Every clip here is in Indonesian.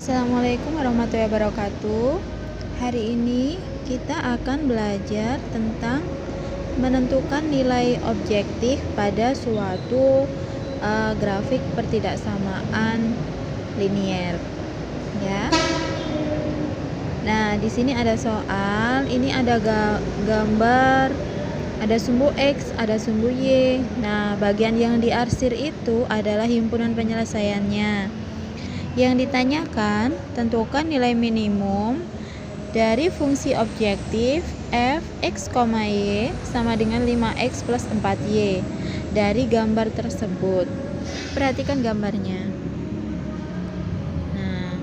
Assalamualaikum warahmatullahi wabarakatuh. Hari ini kita akan belajar tentang menentukan nilai objektif pada suatu grafik pertidaksamaan linier, ya. Nah, di sini ada soal, ini ada gambar, ada sumbu X, ada sumbu Y. Nah, bagian yang diarsir itu adalah himpunan penyelesaiannya. Yang ditanyakan, tentukan nilai minimum dari fungsi objektif f x, y sama dengan 5x plus 4y dari gambar tersebut. Perhatikan gambarnya. Nah,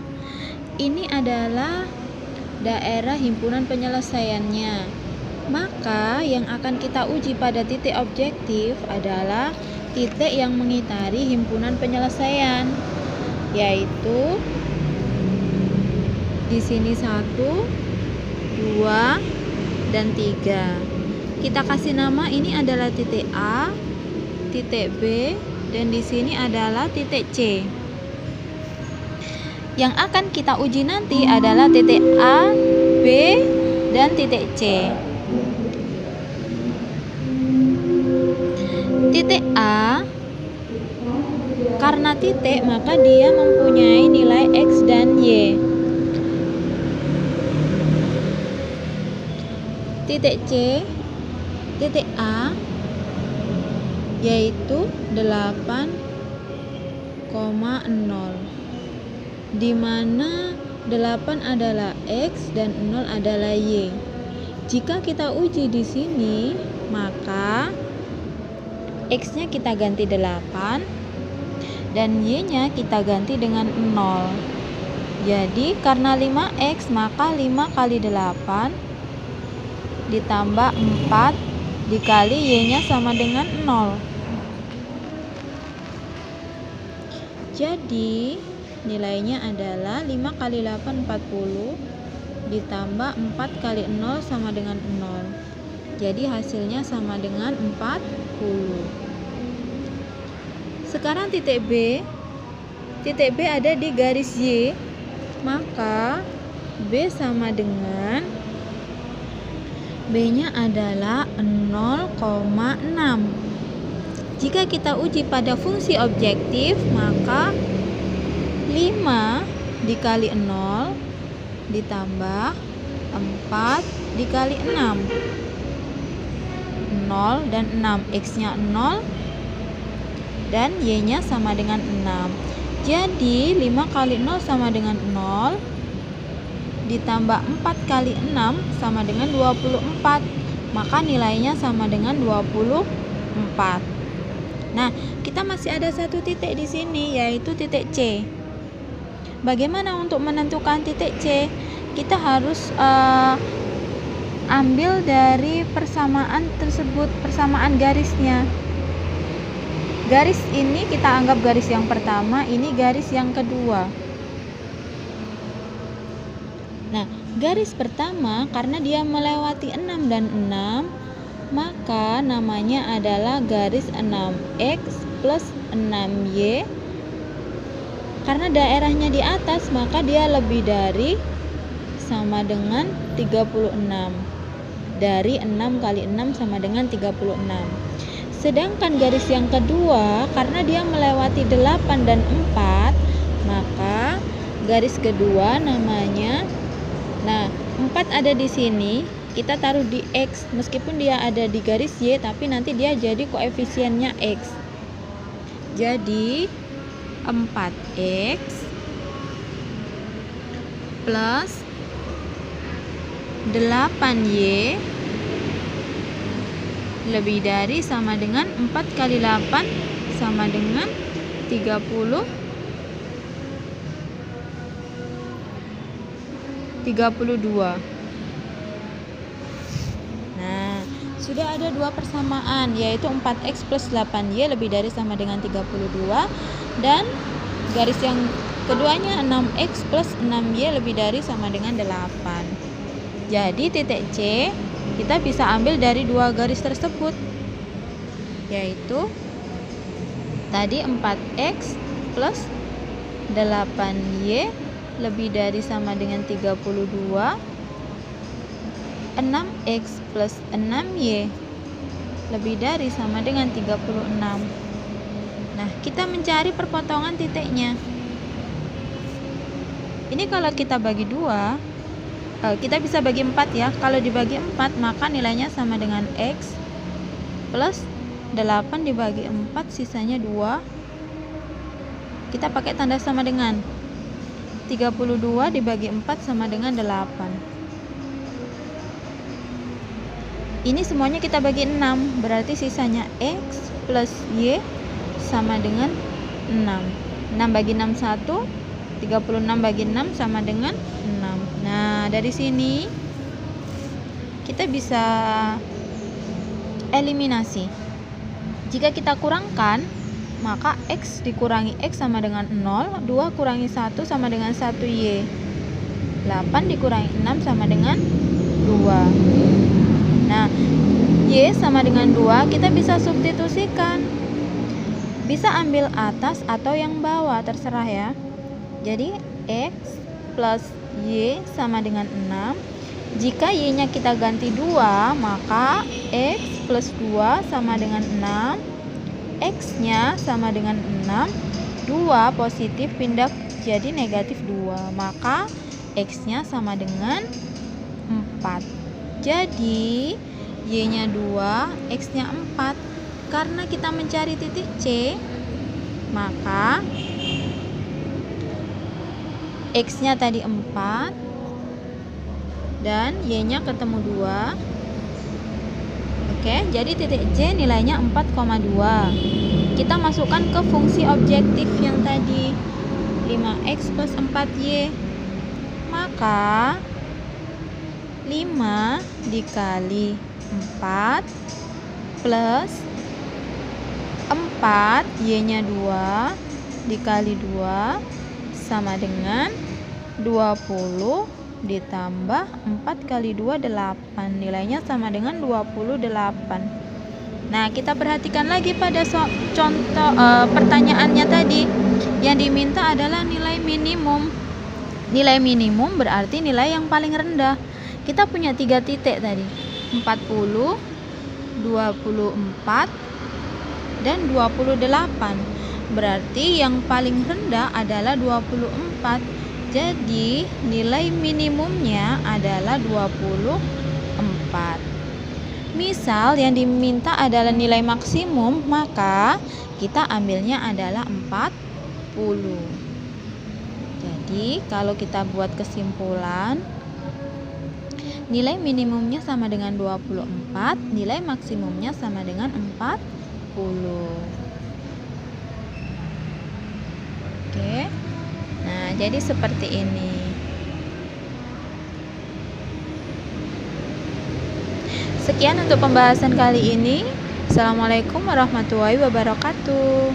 ini adalah daerah himpunan penyelesaiannya. Maka yang akan kita uji pada titik objektif adalah titik yang mengitari himpunan penyelesaian, yaitu di sini 1, 2, dan 3. Kita kasih nama, ini adalah titik A, titik B, dan di sini adalah titik C. Yang akan kita uji nanti adalah titik A, B, dan titik C. Titik A, karena titik maka dia mempunyai nilai X dan Y. Titik C, titik A, yaitu 8,0, di mana 8 adalah X dan 0 adalah Y. Jika kita uji di sini, maka X-nya kita ganti 8 dan Y-nya kita ganti dengan 0. Jadi karena 5X maka 5 kali 8 ditambah 4 dikali Y-nya sama dengan 0. Jadi nilainya adalah 5 kali 8 40 ditambah 4 kali 0 sama dengan 0. Jadi hasilnya sama dengan 40. Sekarang titik B ada di garis Y, maka B sama dengan B-nya adalah 0,6. Jika kita uji pada fungsi objektif, maka 5 dikali 0 ditambah 4 dikali 6. 0 dan 6, X-nya 0 dan Y-nya sama dengan 6. Jadi 5 kali 0 sama dengan 0 ditambah 4 kali 6 sama dengan 24. Maka nilainya sama dengan 24. Nah, kita masih ada satu titik di sini, yaitu titik C. Bagaimana untuk menentukan titik C? Kita harus ambil dari persamaan tersebut, persamaan garisnya. Garis ini kita anggap garis yang pertama, ini garis yang kedua. Nah, garis pertama karena dia melewati 6 dan 6, maka namanya adalah garis 6X plus 6Y. Karena daerahnya di atas, maka dia lebih dari sama dengan 36. Dari 6 kali 6 sama dengan 36. Sedangkan garis yang kedua, karena dia melewati 8 dan 4, maka garis kedua namanya, 4 ada di sini, kita taruh di X, meskipun dia ada di garis Y, tapi nanti dia jadi koefisiennya X. Jadi 4X plus 8Y lebih dari sama dengan 4 kali 8 sama dengan 32. Nah, sudah ada dua persamaan, yaitu 4X plus 8Y lebih dari sama dengan 32, dan garis yang keduanya 6X plus 6Y lebih dari sama dengan 8. Jadi titik C kita bisa ambil dari dua garis tersebut, yaitu tadi 4X plus 8Y lebih dari sama dengan 32, 6x plus 6y lebih dari sama dengan 36. Nah, kita mencari perpotongan titiknya. Ini kalau kita bagi 2, kita bisa bagi 4 ya. Kalau dibagi 4, maka nilainya sama dengan x plus 8 dibagi 4, sisanya 2. Kita pakai tanda sama dengan 32 dibagi 4 sama dengan 8. Ini semuanya kita bagi 6, berarti sisanya x plus y sama dengan 6. 6 bagi 6 1, 36 bagi 6 sama dengan 6. Nah, dari sini kita bisa eliminasi. Jika kita kurangkan, maka x dikurangi x sama dengan 0, 2 kurangi 1 sama dengan 1y, 8 dikurangi 6 sama dengan 2. Nah, y sama dengan 2 kita bisa substitusikan. Bisa ambil atas atau yang bawah, terserah ya. Jadi x plus y sama dengan 6. Jika y-nya kita ganti 2, maka x plus 2 sama dengan 6. X-nya sama dengan 6, 2 positif pindah jadi negatif 2, maka X-nya sama dengan 4. Jadi Y-nya 2, X-nya 4. Karena kita mencari titik C, maka X-nya tadi 4 dan Y-nya ketemu 2. Oke, jadi titik C nilainya 4,2. Kita masukkan ke fungsi objektif yang tadi 5x plus 4y. Maka 5 dikali 4 plus 4, y-nya 2 dikali 2 sama dengan 20 ditambah 4 kali 2, 8. Nilainya sama dengan 28. Nah, kita perhatikan lagi pada contoh pertanyaannya tadi. Yang diminta adalah nilai minimum. Nilai minimum berarti nilai yang paling rendah. Kita punya 3 titik tadi, 40, 24, dan 28. Berarti yang paling rendah adalah 24. Jadi nilai minimumnya adalah 24. Misal yang diminta adalah nilai maksimum, maka kita ambilnya adalah 40. Jadi kalau kita buat kesimpulan, nilai minimumnya sama dengan 24, nilai maksimumnya sama dengan 40. Oke. Nah, jadi seperti ini. Sekian untuk pembahasan kali ini. Assalamualaikum warahmatullahi wabarakatuh.